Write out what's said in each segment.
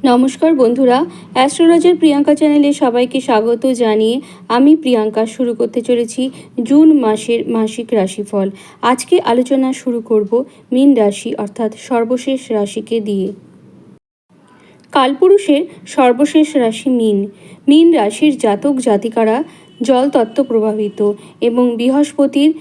নমস্কার বন্ধুরা, অ্যাস্ট্রোলজার প্রিয়াঙ্কা চ্যানেলে সবাইকে স্বাগত জানিয়ে আমি প্রিয়াঙ্কা শুরু করতে চলেছি জুন মাসের মাসিক রাশিফল। আজকে আলোচনা শুরু করব মীন রাশি অর্থাৎ সর্বশেষ রাশিকে দিয়ে। কালপুরুষের সর্বশেষ রাশি মীন। মীন রাশির জাতক জাতিকারা জল তত্ত্ব প্রভাবিত এবং বৃহস্পতির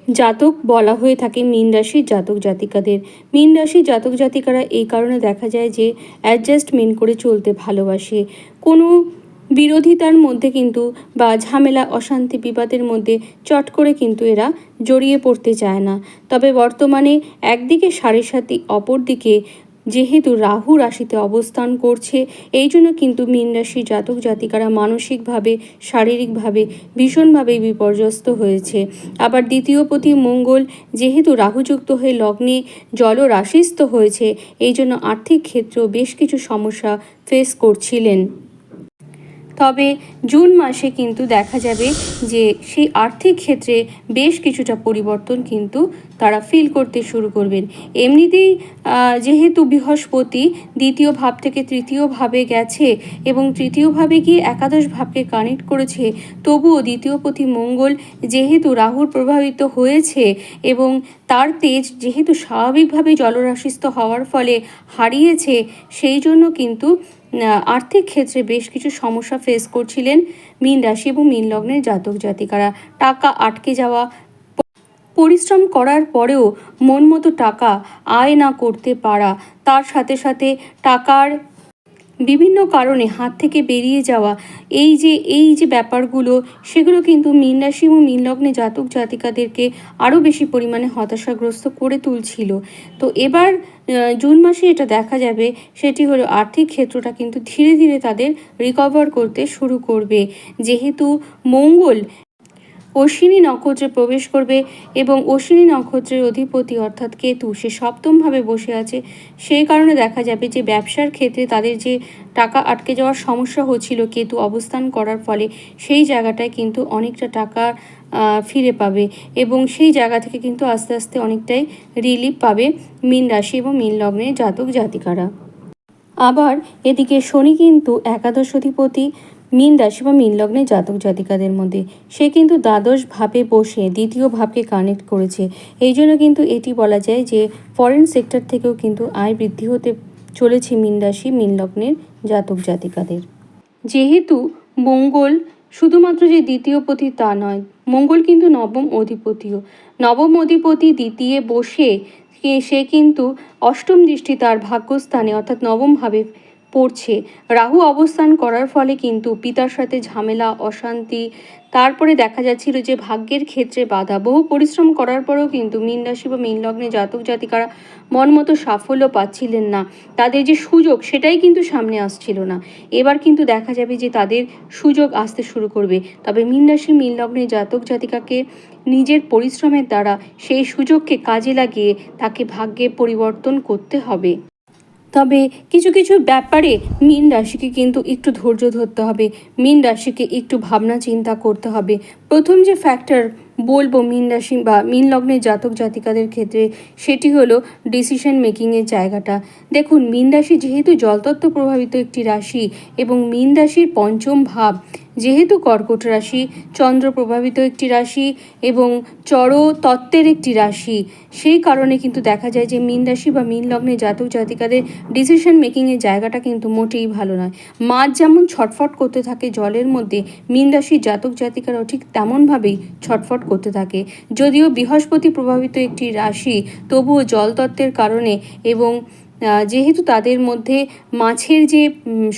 জাতক বলা হয়ে থাকে মীন রাশির জাতক জাতিকাদের। মীন রাশির জাতক জাতিকারা এই কারণে দেখা যায় যে অ্যাডজাস্টমেন্ট করে চলতে ভালোবাসে। কোনো বিরোধিতার মধ্যে কিন্তু বা ঝামেলা অশান্তি বিবাদের মধ্যে চট করে কিন্তু এরা জড়িয়ে পড়তে চায় না। তবে বর্তমানে একদিকে সাড়ে সাথী, অপরদিকে যেহেতু রাহু রাশিতে অবস্থান করছে, এই জন্য কিন্তু মীন রাশির জাতক জাতিকারা মানসিকভাবে শারীরিকভাবে ভীষণভাবে বিপর্যস্ত হয়েছে। আবার দ্বিতীয়পতি মঙ্গল যেহেতু রাহুযুক্ত হয়ে লগ্নে জলরাশিস্থ হয়েছে, এই জন্য আর্থিক ক্ষেত্রেও বেশ কিছু সমস্যা ফেস করছিলেন। তবে জুন মাসে কিন্তু দেখা যাবে যে সেই আর্থিক ক্ষেত্রে বেশ কিছুটা পরিবর্তন কিন্তু তারা ফিল করতে শুরু করবেন। এমনিতেই যেহেতু বৃহস্পতি দ্বিতীয় ভাব থেকে তৃতীয় ভাবে গেছে এবং তৃতীয় ভাবে গিয়ে একাদশ ভাবকে কানেক্ট করেছে, তবুও দ্বিতীয়পতি মঙ্গল যেহেতু রাহুর প্রভাবিত হয়েছে এবং তার তেজ যেহেতু স্বাভাবিকভাবে জলরাশিস্থ হওয়ার ফলে হারিয়েছে, সেই জন্য কিন্তু আর্থিক ক্ষেত্রে বেশ কিছু সমস্যা ফেস করছিলেন মীন রাশি এবং মীন লগ্নের জাতক জাতিকারা। টাকা আটকে যাওয়া, পরিশ্রম করার পরেও মন মতো টাকা আয় না করতে পারা, তার সাথে সাথে টাকার বিভিন্ন কারণে হাত থেকে বেরিয়ে যাওয়া, এই যে ব্যাপারগুলো, সেগুলো কিন্তু মীন রাশি এবং মীন লগ্নে জাতক জাতিকাদেরকে আরও বেশি পরিমাণে হতাশাগ্রস্ত করে তুলছিল। তো এবার জুন মাসে এটা দেখা যাবে, সেটি হলো আর্থিক ক্ষেত্রটা কিন্তু ধীরে ধীরে তাদের রিকভার করতে শুরু করবে। যেহেতু মঙ্গল অশ্বিনী নক্ষত্রে প্রবেশ করবে এবং অশ্বিনী নক্ষত্রের অধিপতি অর্থাৎ কেতু সে সপ্তমভাবে বসে আছে, সেই কারণে দেখা যাবে যে ব্যবসার ক্ষেত্রে তাদের যে টাকা আটকে যাওয়ার সমস্যা হচ্ছিল কেতু অবস্থান করার ফলে, সেই জায়গাটায় কিন্তু অনেকটা টাকা ফিরে পাবে এবং সেই জায়গা থেকে কিন্তু আস্তে আস্তে অনেকটাই রিলিফ পাবে মীন রাশি এবং মীন লগ্নের জাতক জাতিকারা। আবার এদিকে শনি কিন্তু একাদশ অধিপতি মীন রাশি বা মীন লগ্নের জাতক জাতিকাদের মধ্যে, সে কিন্তু দ্বাদশ ভাবে বসে দ্বিতীয় ভাবকে কানেক্ট করেছে। এই জন্য কিন্তু এটি বলা যায় যে ফরেন সেক্টর থেকেও কিন্তু আয় বৃদ্ধি হতে চলেছে মীন রাশি মীন লগ্নের জাতক জাতিকাদের। যেহেতু মঙ্গল শুধুমাত্র যে দ্বিতীয় পতি তা নয়, মঙ্গল কিন্তু নবম অধিপতিও। নবম অধিপতি দ্বিতীয় বসে সে কিন্তু অষ্টম দৃষ্টি তার ভাগ্যস্থানে অর্থাৎ নবম ভাবে পড়ছে। রাহু অবস্থান করার ফলে কিন্তু পিতার সাথে ঝামেলা অশান্তি, তারপরে দেখা যাচ্ছিল যে ভাগ্যের ক্ষেত্রে বাধা, বহু পরিশ্রম করার পরেও কিন্তু মীন রাশি বা মীন লগ্নে জাতক জাতিকারা মন মতো সাফল্য পাচ্ছিলেন না। তাদের যে সুযোগ সেটাই কিন্তু সামনে আসছিল না। এবার কিন্তু দেখা যাবে যে তাদের সুযোগ আসতে শুরু করবে। তবে মীন রাশি মীন লগ্নের জাতক জাতিকাকে নিজের পরিশ্রমের দ্বারা সেই সুযোগকে কাজে লাগিয়ে তাকে ভাগ্যে পরিবর্তন করতে হবে। তবে কিছু কিছু ব্যাপারে মীন রাশিকে কিন্তু একটু ধৈর্য ধরতে হবে, মীন রাশিকে একটু ভাবনা চিন্তা করতে হবে। প্রথম যে ফ্যাক্টর বলবো মীন রাশি বা মীন লগ্নের জাতক জাতিকাদের ক্ষেত্রে, সেটি হলো ডিসিশন মেকিংয়ের জায়গাটা। দেখুন, মীন রাশি যেহেতু জলতত্ত্ব প্রভাবিত একটি রাশি এবং মীন রাশির পঞ্চম ভাব যেহেতু কর্কট রাশি, চন্দ্র প্রভাবিত একটি রাশি এবং তত্ত্বের একটি রাশি, সেই কারণে কিন্তু দেখা যায় যে মীন রাশি বা মীন লগ্নে জাতক জাতিকাদের ডিসিশন মেকিংয়ের জায়গাটা কিন্তু মোটেই ভালো নয়। মাছ যেমন ছটফট করতে থাকে জলের মধ্যে, মীন রাশির জাতক জাতিকারাও ঠিক তেমনভাবেই ছটফট করতে থাকে। যদিও বৃহস্পতি প্রভাবিত একটি রাশি, তবুও জলতত্ত্বের কারণে এবং যেহেতু তাদের মধ্যে মাছের যে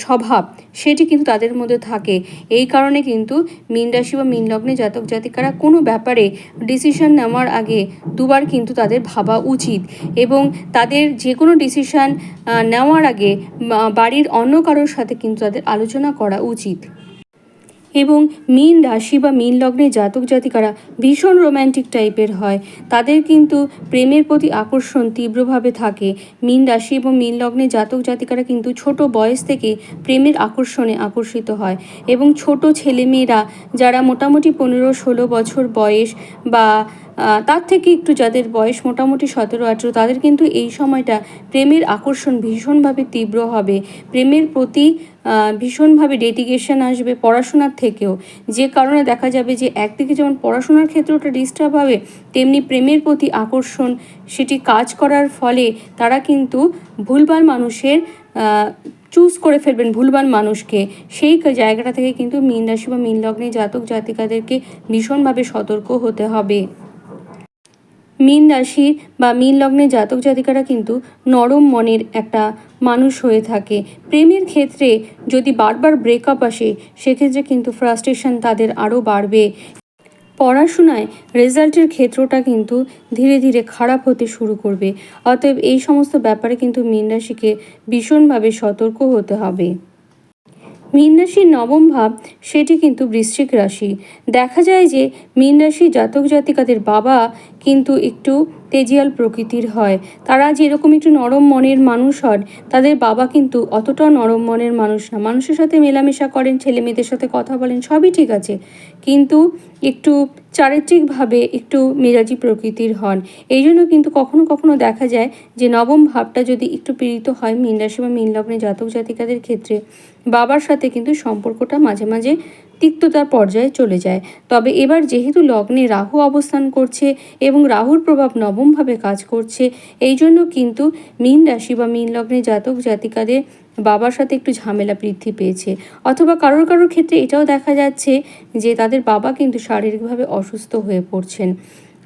স্বভাব সেটি কিন্তু তাদের মধ্যে থাকে, এই কারণে কিন্তু মীন রাশি বা মীন লগ্নে জাতক জাতিকারা কোনো ব্যাপারে ডিসিশন নেওয়ার আগে দুবার কিন্তু তাদের ভাবা উচিত এবং তাদের যে কোনো ডিসিশন নেওয়ার আগে বাড়ির অন্য কারোর সাথে কিন্তু তাদের আলোচনা করা উচিত। এবং মীন রাশি বা মীন লগ্নে জাতক জাতিকারা ভীষণ রোম্যান্টিক টাইপের হয়, তাদের কিন্তু প্রেমের প্রতি আকর্ষণ তীব্রভাবে থাকে। মীন রাশি এবং মীন লগ্নে জাতক জাতিকারা কিন্তু ছোট বয়স থেকে প্রেমের আকর্ষণে আকর্ষিত হয় এবং ছোট ছেলেমেয়েরা যারা মোটামুটি 15-16 বছর বয়স বা তার থেকে একটু যাদের বয়স মোটামুটি 17-18, তাদের কিন্তু এই সময়টা প্রেমের আকর্ষণ ভীষণভাবে তীব্র হবে। প্রেমের প্রতি ভীষণভাবে ডেডিকেশন আসবে পড়াশোনার থেকেও, যে কারণে দেখা যাবে যে একদিকে যেমন পড়াশোনার ক্ষেত্রটা ডিস্টার্ব হবে, তেমনি প্রেমের প্রতি আকর্ষণ সেটি কাজ করার ফলে তারা কিন্তু ভুলভাল মানুষের চুজ করে ফেলবেন, ভুলভাল মানুষকে। সেই জায়গাটা থেকে কিন্তু মীন রাশি বা মীন লগ্নে জাতক জাতিকাদেরকে ভীষণভাবে সতর্ক হতে হবে। মীন রাশির বা মীন লগ্নের জাতক জাতিকারা কিন্তু নরম মনের একটা মানুষ হয়ে থাকে। প্রেমের ক্ষেত্রে যদি বারবার ব্রেকআপ আসে, সেক্ষেত্রে কিন্তু ফ্রাস্ট্রেশন তাদের আরও বাড়বে। পড়াশোনায় রেজাল্টের ক্ষেত্রটা কিন্তু ধীরে ধীরে খারাপ হতে শুরু করবে। অতএব এই সমস্ত ব্যাপারে কিন্তু মীন রাশিকে ভীষণভাবে সতর্ক হতে হবে। মীন রাশির নবম ভাব সেটি কিন্তু বৃশ্চিক রাশি। দেখা যায় যে মীন রাশির জাতক জাতিকাদের বাবা কিন্তু একটু তেজিয়াল প্রকৃতির হয়। তারা যেরকম একটু নরম মনের মানুষ হন, তাদের বাবা কিন্তু অতটাও নরম মনের মানুষ না। মানুষের সাথে মেলামেশা করেন, ছেলে মেয়েদের সাথে কথা বলেন, সবই ঠিক আছে, কিন্তু একটু চারিত্রিকভাবে একটু মেজাজি প্রকৃতির হন। এই জন্য কিন্তু কখনো কখনো দেখা যায় যে নবম ভাবটা যদি একটু পীড়িত হয় মীন রাশি বা মীন লগ্নে জাতক জাতিকাদের ক্ষেত্রে, বাবার সাথে কিন্তু সম্পর্কটা মাঝে মাঝে তিক্ততার পর্যায়ে চলে যায়। তবে এবার যেহেতু লগ্নে রাহু অবস্থান করছে এবং রাহুর প্রভাব নবমভাবে কাজ করছে, এই জন্য কিন্তু মীন রাশি বা মীন লগ্নে জাতক জাতিকাদের বাবার সাথে একটু ঝামেলা বৃদ্ধি পেয়েছে। অথবা কারোর কারোর ক্ষেত্রে এটাও দেখা যাচ্ছে যে তাদের বাবা কিন্তু শারীরিকভাবে অসুস্থ হয়ে পড়ছেন।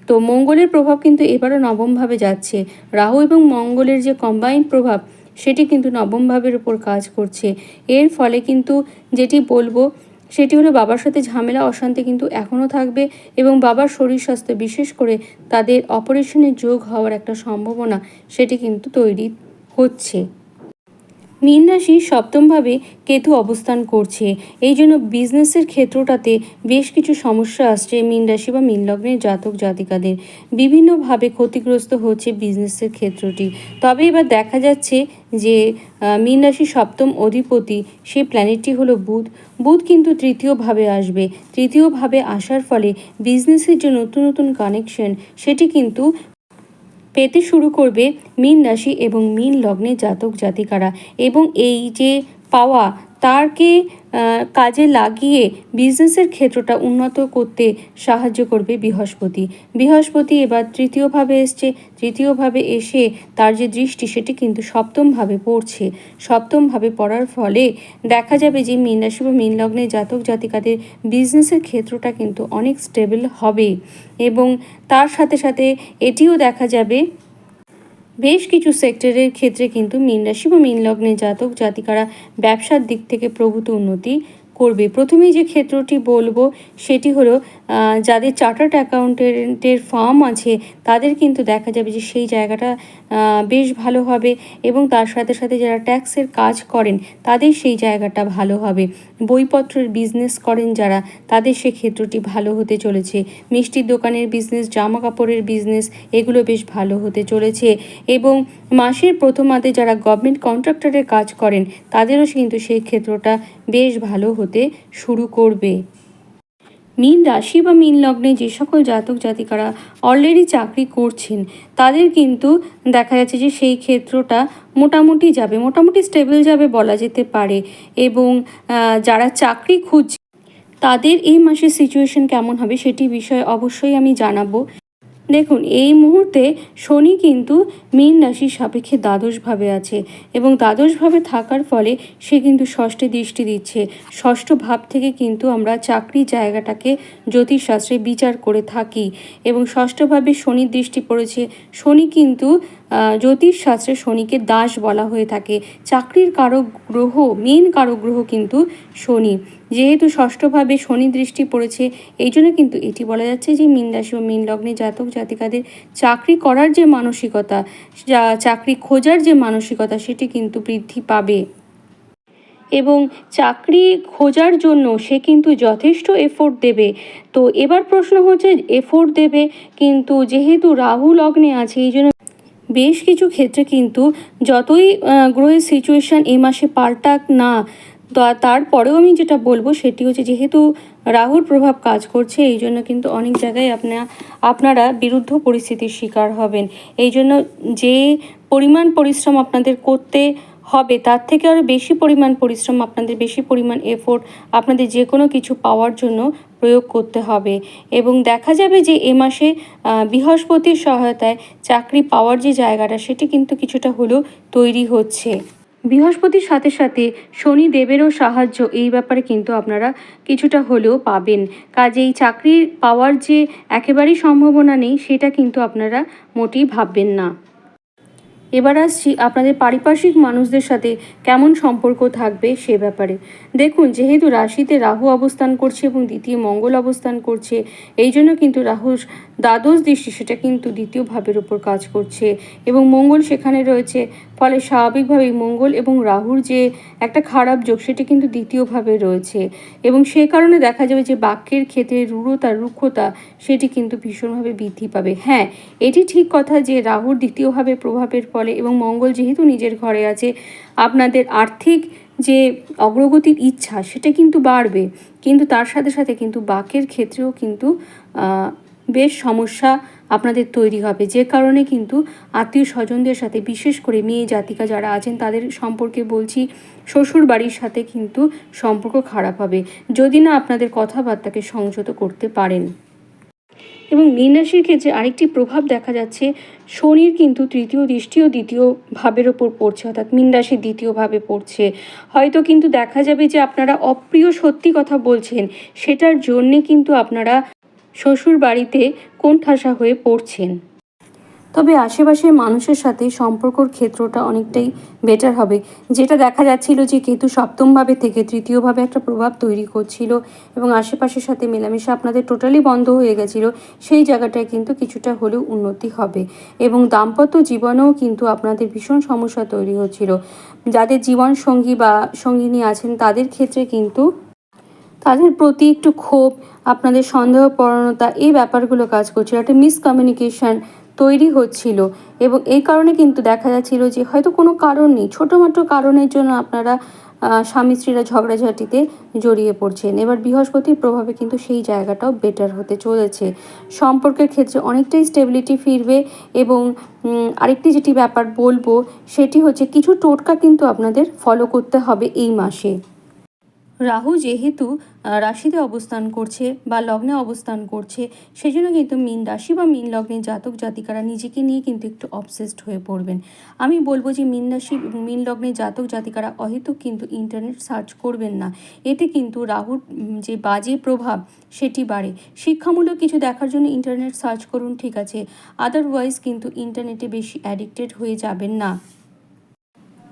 তো মঙ্গলের প্রভাব কিন্তু এবারও নবমভাবে যাচ্ছে। রাহু এবং মঙ্গলের যে কম্বাইন্ড প্রভাব, সেটি কিন্তু নবম ভাবের উপর কাজ করছে। এর ফলে কিন্তু যেটি বলবো সেটি হলো বাবার সাথে ঝামেলা অশান্তি কিন্তু এখনও থাকবে এবং বাবার শরীর স্বাস্থ্য, বিশেষ করে তাদের অপারেশনের যোগ হওয়ার একটা সম্ভাবনা সেটি কিন্তু তৈরি হচ্ছে। মীন রাশি সপ্তমভাবে কেতু অবস্থান করছে। এই জন্য বিজনেসের ক্ষেত্রটাতে বেশ কিছু সমস্যা আসছে মীন রাশি বা মীন লগ্নের জাতক জাতিকাদের। বিভিন্নভাবে ক্ষতিগ্রস্ত হচ্ছে বিজনেসের ক্ষেত্রটি। তবে এবার দেখা যাচ্ছে যে মীন রাশির সপ্তম অধিপতি সেই প্ল্যানেটটি হলো বুধ। বুধ কিন্তু তৃতীয়ভাবে আসবে। তৃতীয়ভাবে আসার ফলে বিজনেসের যে নতুন নতুন কানেকশন সেটি কিন্তু পেতে শুরু করবে মীন রাশি এবং মীন লগ্নে জাতক জাতিকারা। এবং এই যে পাওয়া তারকে কাজে লাগিয়ে বিজনেসের ক্ষেত্রটা উন্নত করতে সাহায্য করবে বৃহস্পতি। বৃহস্পতি এবার তৃতীয়ভাবে এসছে। তৃতীয়ভাবে এসে তার যে দৃষ্টি সেটি কিন্তু সপ্তমভাবে পড়ছে। সপ্তমভাবে পড়ার ফলে দেখা যাবে যে মীন রাশি বা মীন লগ্নে জাতক জাতিকাদের বিজনেসের ক্ষেত্রটা কিন্তু অনেক স্টেবল হবে। এবং তার সাথে সাথে এটিও দেখা যাবে বেশ কিছু সেক্টরের ক্ষেত্রে কিন্তু মীন রাশি বা মীন লগ্নে জাতক জাতিকারা ব্যবসার দিক থেকে প্রভূত উন্নতি করবে। প্রথমেই যে ক্ষেত্রটি বলবো সেটি হলো যাদের চার্টার্ড অ্যাকাউন্টেন্টের ফার্ম আছে, তাদের কিন্তু দেখা যাবে যে সেই জায়গাটা বেশ ভালো হবে। এবং তার সাথে সাথে যারা ট্যাক্সের কাজ করেন তাদের সেই জায়গাটা ভালো হবে। বইপত্রের বিজনেস করেন যারা, তাদের সে ক্ষেত্রটি ভালো হতে চলেছে। মিষ্টির দোকানের বিজনেস, জামা কাপড়ের বিজনেস, এগুলো বেশ ভালো হতে চলেছে। এবং মাসের প্রথমার্ধে যারা গভর্নমেন্ট কন্ট্রাক্টরের কাজ করেন তাদেরও কিন্তু সেই ক্ষেত্রটা বেশ ভালো হতে শুরু করবে। মীন রাশি বা মীন লগ্নে যে সকল জাতক জাতিকারা অলরেডি চাকরি করছেন, তাদের কিন্তু দেখা যাচ্ছে যে সেই ক্ষেত্রটা মোটামুটি যাবে, মোটামুটি স্টেবল যাবে বলা যেতে পারে। এবং যারা চাকরি খুঁজছে তাদের এই মাসের সিচুয়েশন কেমন হবে সেটি বিষয়ে অবশ্যই আমি জানাবো। দেখুন, এই মুহূর্তে শনি কিন্তু মীন রাশির সাপেক্ষে দ্বাদশভাবে আছে এবং দ্বাদশভাবে থাকার ফলে সে কিন্তু ষষ্ঠে দৃষ্টি দিচ্ছে। ষষ্ঠ ভাব থেকে কিন্তু আমরা চাকরি জায়গাটাকে জ্যোতিষশাস্ত্রে বিচার করে থাকি এবং ষষ্ঠভাবে শনির দৃষ্টি পড়েছে। শনি কিন্তু জ্যোতিষশাস্ত্রে শনিকে দাস বলা হয়ে থাকে। চাকরির কারক গ্রহ, মেন কারক গ্রহ কিন্তু শনি। যেহেতু ষষ্ঠভাবে শনি দৃষ্টি পড়েছে, এই জন্য কিন্তু এটি বলা যাচ্ছে যে মীন রাশি ও মীন লগ্নে জাতক জাতিকাদের চাকরি করার যে মানসিকতা, চাকরি খোঁজার যে মানসিকতা, সেটি কিন্তু বৃদ্ধি পাবে। এবং চাকরি খোঁজার জন্য সে কিন্তু যথেষ্ট এফোর্ট দেবে। তো এবার প্রশ্ন হচ্ছে, এফোর্ট দেবে কিন্তু যেহেতু রাহু লগ্নে আছে, এই জন্য বেশ কিছু ক্ষেত্রে কিন্তু যতই গ্রহের সিচুয়েশান এ মাসে পাল্টাক না, তারপরেও আমি যেটা বলবো সেটি হচ্ছে, যেহেতু রাহুর প্রভাব কাজ করছে, এই জন্য কিন্তু অনেক জায়গায় আপনারা বিরুদ্ধ পরিস্থিতির শিকার হবেন। এই জন্য যে পরিমাণ পরিশ্রম আপনাদের করতে হবে, তার থেকে আরও বেশি পরিমাণ পরিশ্রম, আপনাদের বেশি পরিমাণ এফোর্ট আপনাদের যে কোনো কিছু পাওয়ার জন্য প্রয়োগ করতে হবে। এবং দেখা যাবে যে এ মাসে বৃহস্পতির সহায়তায় চাকরি পাওয়ার যে জায়গাটা, সেটি কিন্তু কিছুটা হলেও তৈরি হচ্ছে। বৃহস্পতির সাথে সাথে শনিদেবেরও সাহায্য এই ব্যাপারে কিন্তু আপনারা কিছুটা হলেও পাবেন। কাজেই চাকরি পাওয়ার যে একেবারেই সম্ভাবনা নেই, সেটা কিন্তু আপনারা মোটেই ভাববেন না। এবার আসছি আপনাদের পারিপার্শ্বিক মানুষদের সাথে কেমন সম্পর্ক থাকবে সে ব্যাপারে। দেখুন, যেহেতু রাশিতে রাহু অবস্থান করছে এবং দ্বিতীয় মঙ্গল অবস্থান করছে, এই জন্য কিন্তু রাহুর দ্বাদশ দৃষ্টি সেটা কিন্তু দ্বিতীয় ভাবের উপর কাজ করছে এবং মঙ্গল সেখানে রয়েছে। ফলে স্বাভাবিকভাবেই মঙ্গল এবং রাহুর যে একটা খারাপ যোগ, সেটি কিন্তু দ্বিতীয়ভাবে রয়েছে এবং সেই কারণে দেখা যাবে যে বাক্যের ক্ষেত্রে রূঢ়তা, রুক্ষতা সেটি কিন্তু ভীষণভাবে বৃদ্ধি পাবে। হ্যাঁ, এটি ঠিক কথা যে রাহুর দ্বিতীয়ভাবে প্রভাবের ফলে এবং মঙ্গল যেহেতু নিজের ঘরে আছে, আপনাদের আর্থিক যে অগ্রগতির ইচ্ছা সেটা কিন্তু বাড়বে, কিন্তু তার সাথে সাথে কিন্তু বাক্যের ক্ষেত্রেও কিন্তু বেশ সমস্যা আপনাদের তৈরি হবে, যে কারণে কিন্তু আত্মীয় স্বজনদের সাথে, বিশেষ করে মেয়ে জাতিকা যারা আছেন তাদের সম্পর্কে বলছি, শ্বশুর বাড়ির সাথে কিন্তু সম্পর্ক খারাপ হবে যদি না আপনাদের কথাবার্তাকে সংযত করতে পারেন। এবং মীন রাশির ক্ষেত্রে আরেকটি প্রভাব দেখা যাচ্ছে, শনির কিন্তু তৃতীয় দৃষ্টিও দ্বিতীয় ভাবের ওপর পড়ছে, অর্থাৎ মীন রাশির দ্বিতীয় ভাবে পড়ছে। হয়তো কিন্তু দেখা যাবে যে আপনারা অপ্রিয় সত্যি কথা বলছেন, সেটার জন্যে কিন্তু আপনারা শ্বশুর বাড়িতে কোণঠাসা হয়ে পড়ছেন। তবে আশেপাশের মানুষের সাথে সম্পর্কর ক্ষেত্রটা অনেকটাই বেটার হবে। যেটা দেখা যাচ্ছিল যে কেতু সপ্তমভাবে থেকে তৃতীয়ভাবে একটা প্রভাব তৈরি করছিল এবং আশেপাশের সাথে মেলামেশা আপনাদের টোটালি বন্ধ হয়ে গেছিল, সেই জায়গাটায় কিন্তু কিছুটা হলেও উন্নতি হবে এবং দাম্পত্য জীবনেও কিন্তু আপনাদের ভীষণ সমস্যা তৈরি হচ্ছিল। যাদের জীবন সঙ্গী বা সঙ্গিনী আছেন তাদের ক্ষেত্রে কিন্তু তাদের প্রতি একটু ক্ষোভ, আপনাদের সন্দেহপরায়ণতা, এই ব্যাপারগুলো কাজ করছিল, একটা মিসকমিউনিকেশান তৈরি হচ্ছিল এবং এই কারণে কিন্তু দেখা যাচ্ছিল যে হয়তো কোনো কারণ নেই, ছোটোমাটো কারণের জন্য আপনারা স্বামী স্ত্রীরা ঝগড়াঝাটিতে জড়িয়ে পড়ছেন। এবার বৃহস্পতির প্রভাবে কিন্তু সেই জায়গাটাও বেটার হতে চলেছে, সম্পর্কের ক্ষেত্রে অনেকটাই স্টেবিলিটি ফিরবে। এবং আরেকটি যেটি ব্যাপার বলবো সেটি হচ্ছে, কিছু টোটকা কিন্তু আপনাদের ফলো করতে হবে এই মাসে। রাহু যেহেতু রাশিতে অবস্থান করছে বা লগ্নে অবস্থান করছে, সেই জন্য কিন্তু মীন রাশি বা মীন লগ্নের জাতক জাতিকারা নিজেকে নিয়ে কিন্তু একটু অবসেসড হয়ে পড়বেন। আমি বলবো যে মীন রাশি এবং মীন লগ্নের জাতক জাতিকারা অহেতুক কিন্তু ইন্টারনেট সার্চ করবেন না, এতে কিন্তু রাহুর যে বাজে প্রভাব সেটি বাড়ে। শিক্ষামূলক কিছু দেখার জন্য ইন্টারনেট সার্চ করুন, ঠিক আছে, আদারওয়াইজ কিন্তু ইন্টারনেটে বেশি অ্যাডিক্টেড হয়ে যাবেন না।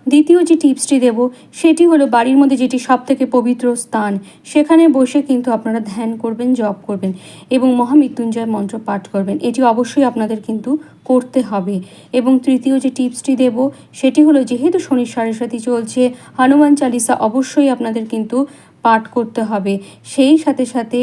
দ্বিতীয় যে টিপসটি দেব সেটি হলো, বাড়ির মধ্যে যেটি সবথেকে পবিত্র স্থান, সেখানে বসে কিন্তু আপনারা ধ্যান করবেন, জপ করবেন এবং মহামৃত্যুঞ্জয় মন্ত্র পাঠ করবেন। এটি অবশ্যই আপনাদের কিন্তু করতে হবে। এবং তৃতীয় যে টিপসটি দেব সেটি হলো, যেহেতু শনির সাড়ে চলছে, হনুমান চালিসা অবশ্যই আপনাদের কিন্তু পাঠ করতে হবে। সেই সাথে সাথে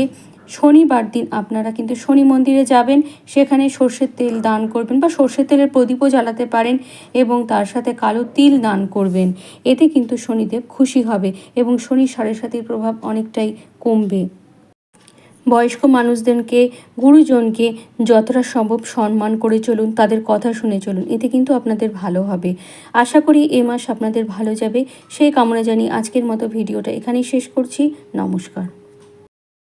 শনিবার দিন আপনারা কিন্তু শনি মন্দিরে যাবেন, সেখানে সর্ষের তেল দান করবেন বা সর্ষের তেলের প্রদীপও জ্বালাতে পারেন এবং তার সাথে কালো তিল দান করবেন। এতে কিন্তু শনিদেব খুশি হবে এবং শনি সাড়ে প্রভাব অনেকটাই কমবে। বয়স্ক মানুষদেরকে, গুরুজনকে যতটা সম্ভব সম্মান করে চলুন, তাদের কথা শুনে চলুন, এতে কিন্তু আপনাদের ভালো হবে। আশা করি এ মাস আপনাদের ভালো যাবে, সেই কামনা জানিয়ে আজকের মতো ভিডিওটা এখানেই শেষ করছি। নমস্কার।